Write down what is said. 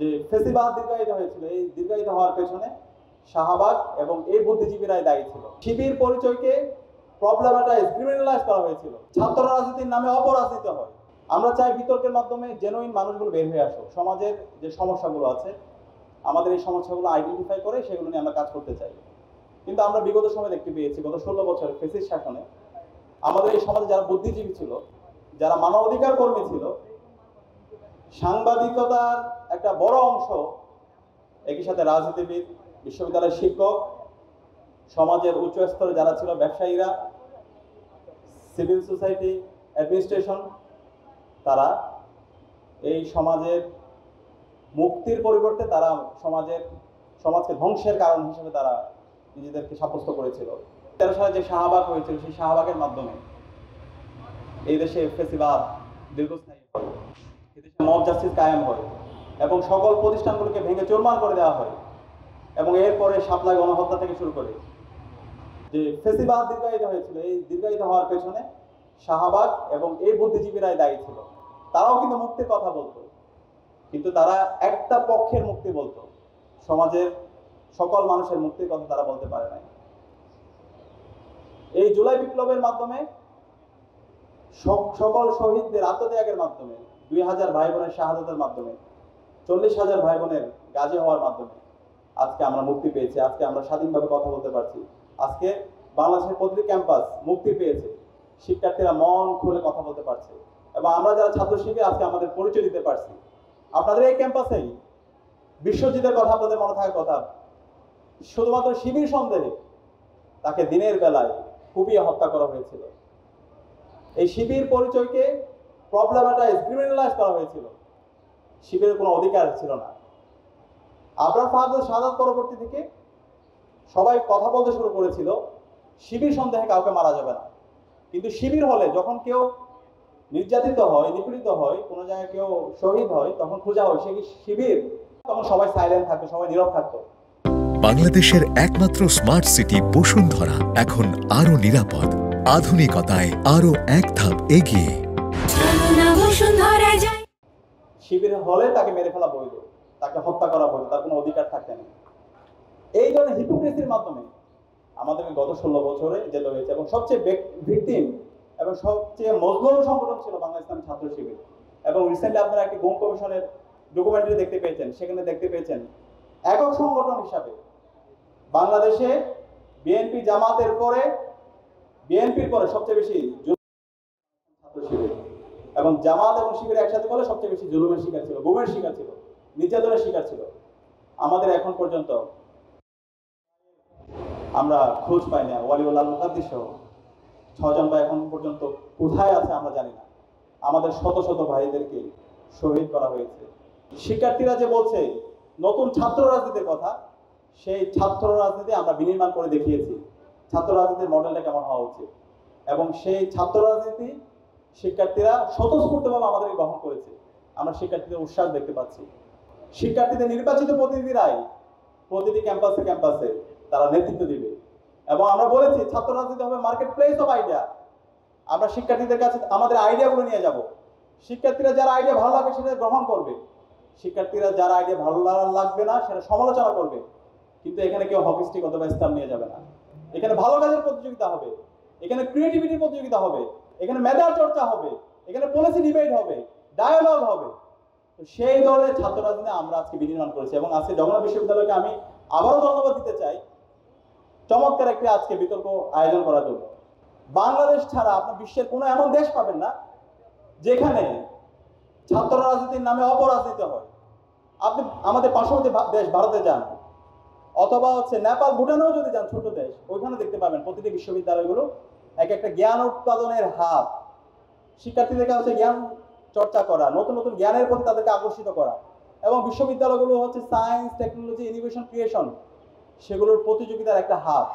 যে ফেসিবাদ দীর্ঘায়িত হয়েছিল, এই দীর্ঘায়িত হওয়ার পেছনে শাহবাগ এবং এই বুদ্ধিজীবীরাই দায়ী ছিল। শিবির পরিচয়কে প্রবলেমাটাইজ, ক্রিমিনালাইজ করা হয়েছিল। ছাত্র রাজনীতির নামে অপরাজনীতি হয়। আমরা চাই বিতর্কের মাধ্যমে জেনুইন মানুষগুলো বের হয়ে আসুক। সমাজের যে সমস্যাগুলো আছে, আমাদের এই সমস্যাগুলো আইডেন্টিফাই করে সেগুলো নিয়ে আমরা কাজ করতে চাই। কিন্তু আমরা বিগত সময় দেখতে পেয়েছি, গত 16 বছরের ফ্যাসিস্ট শাসনে আমাদের এই সমাজে যারা বুদ্ধিজীবী ছিল, যারা মানবাধিকার কর্মী ছিল, সাংবাদিকতার একটা বড় অংশ, একই সাথে রাজনীতিবিদ, বিশ্ববিদ্যালয়ের শিক্ষক, সমাজের উচ্চ স্তরে যারা ছিল, ব্যবসায়ীরা, সিভিল সোসাইটি, অ্যাডমিনিস্ট্রেশন, তারা এই সমাজের মুক্তির পরিবর্তে তারা সমাজকে ধ্বংসের কারণ হিসেবে তারা নিজেদেরকে সাব্যস্ত করেছিল। 13 সালে যে শাহবাগ হয়েছিল, সেই শাহবাগের মাধ্যমে এই দেশে ফেসিবাদ দীর্ঘস্থায়ী হয়, এদেশে মব জাস্টিস কায়েম হয় এবং সকল প্রতিষ্ঠানগুলোকে ভেঙে চুরমার করে দেওয়া হয়। এবং এরপরে শাপলা গণহত্যা থেকে শুরু করে যে ফেসিবাদ দীর্ঘায়িত হয়েছিল, এই দীর্ঘায়িত হওয়ার পেছনে শাহবাগ এবং এই বুদ্ধিজীবীরাই দায়ী ছিল। তারাও কিন্তু মুক্তির কথা বলতো, কিন্তু তারা একটা পক্ষের মুক্তি বলতো, সমাজের সকল মানুষের মুক্তির কথা তারা বলতে পারে নাই। এই জুলাই বিপ্লবের মাধ্যমে সকল শহীদদের আত্মত্যাগের মাধ্যমে, 2000 ভাই বোনের শাহাদাতের মাধ্যমে, 40,000 ভাই বোনের গাজী হওয়ার মাধ্যমে আজকে আমরা মুক্তি পেয়েছি। আজকে আমরা স্বাধীনভাবে কথা বলতে পারছি। আজকে বাংলাদেশের প্রতিটি ক্যাম্পাস মুক্তি পেয়েছে, শিক্ষার্থীরা মন খুলে কথা বলতে পারছে এবং আমরা যারা ছাত্র শিবির আজকে আমাদের পরিচয় দিতে পারছি। আপনাদের এই ক্যাম্পাসেই বিশ্বজিতের কথা আপনাদের মনে থাকার কথা, শুধুমাত্র শিবির সন্দেহে তাকে দিনের বেলায় কুপিয়ে হত্যা করা হয়েছিল। এই শিবির পরিচয়কে প্রবলেমাটাইজ, ক্রিমিনালাইজ করা হয়েছিল। শিবিরের কোনো অধিকার ছিল না। আবরার ফাহাদের শাহাদাত পরবর্তী থেকে সবাই কথা বলতে শুরু করেছিল, শিবির সন্দেহে কাউকে মারা যাবে না। কিন্তু শিবির হলে যখন কেউ নির্যাতিত হয়, নিপীড়িত হয়, কোনো জায়গায় কেউ শহীদ হয়, তখন খোঁজা হয় সে কি শিবির। তখন সবাই সাইলেন্ট থাকতো, সবাই নীরব থাকতো। বাংলাদেশের একমাত্র স্মার্ট সিটি বসুন্ধরা এখন আরো নিরাপদ, আধুনিকতায় আরো এক ধাপ এগিয়ে। শিবির হলে তাকে মেরে ফেলা বৈধ, তাকে হত্যা করা বৈধ, তার কোনো অধিকার থাকতে নেই। এই ধরনের হিপোক্রেসির মাধ্যমে আমাদেরকে গত 16 বছরে যেতে হয়েছে এবং সবচেয়ে ভিকটিম এবং সবচেয়ে মজলুম সংগঠন ছিল বাংলা ইসলামী ছাত্র শিবির। এবং রিসেন্টলি আপনারা একটি গুম কমিশনের ডকুমেন্টারি দেখতে পেয়েছেন, সেখানে দেখতে পেয়েছেন একক সংগঠন হিসাবে বাংলাদেশে বিএনপি জামাতের পরে, বিএনপির পরে সবচেয়ে বেশি ছাত্র শিবির, এবং জামাত এবং শিবির একসাথে বলে সবচেয়ে বেশি জুলুমের শিকার ছিল, গুমের শিকার ছিল, নির্যাতনের শিকার ছিল। আমাদের এখন পর্যন্ত আমরা খোঁজ পাই না। ওয়ালিউল্লাহ মুকাদ্দিস সহ 6 জন ভাই এখন পর্যন্ত কোথায় আছে আমরা জানি না। আমাদের শত শত ভাইদেরকে শহীদ করা হয়েছে। শিক্ষার্থীরা যে বলছে নতুন ছাত্র রাজনীতির কথা, সেই ছাত্র রাজনীতি আমরা বিনির্মাণ করে দেখিয়েছি। ছাত্র রাজনীতির মডেলটা কেমন হওয়া উচিত, এবং সেই ছাত্র রাজনীতি শিক্ষার্থীরা স্বতঃস্ফূর্তভাবে আমাদেরকে গ্রহণ করেছে। আমরা শিক্ষার্থীদের উৎসাহ দেখতে পাচ্ছি। শিক্ষার্থীদের নির্বাচিত প্রতিনিধিরাই প্রতিটি ক্যাম্পাসে ক্যাম্পাসে তারা নেতৃত্ব দিবে। এবং আমরা বলেছি ছাত্র রাজনীতি হবে মার্কেট প্লেস অফ আইডিয়া। আমরা শিক্ষার্থীদের কাছে আমাদের আইডিয়াগুলো নিয়ে যাব। শিক্ষার্থীরা যারা আইডিয়া ভালো লাগবে সেটা গ্রহণ করবে, শিক্ষার্থীরা যারা আইডিয়া ভালো লাগবে না সেটা সমালোচনা করবে। কিন্তু এখানে কেউ হকিস্টিক অথবা স্টাম্প নিয়ে যাবে না। এখানে ভালো কাজের প্রতিযোগিতা হবে, এখানে ক্রিয়েটিভিটির প্রতিযোগিতা হবে, এখানে মেধার চর্চা হবে, এখানে পলিসি ডিবেট হবে, ডায়ালগ হবে। তো সেই ধরনের ছাত্র রাজনীতি আমরা আজকে বিনির্মাণ করেছি। এবং আজকে জগন্নাথ বিশ্ববিদ্যালয়কে আমি আবারও ধন্যবাদ দিতে চাই চমৎকার একটি আজকে বিতর্ক আয়োজন করার জন্য। বাংলাদেশ ছাড়া আপনি বিশ্বের কোনো এমন দেশ পাবেন না যেখানে ছাত্র রাজনীতির নামে অপরাজনীতি হয়। আপনি আমাদের পার্শ্ববর্তী দেশ ভারতে যান, অথবা নেপাল, ভুটানেও যদি যান, ছোট দেশ, ওইখানে দেখতে পাবেন প্রতিটি বিশ্ববিদ্যালয়গুলো এক একটা জ্ঞান উৎপাদনের হাব। শিক্ষার্থীদেরকে জ্ঞান চর্চা করা, নতুন নতুন জ্ঞানের প্রতি তাদেরকে আকর্ষিত করা, এবং বিশ্ববিদ্যালয়গুলো সায়েন্স, টেকনোলজি, ইনোভেশন, ক্রিয়েশন, সেগুলোর প্রতিযোগিতার একটা হাব।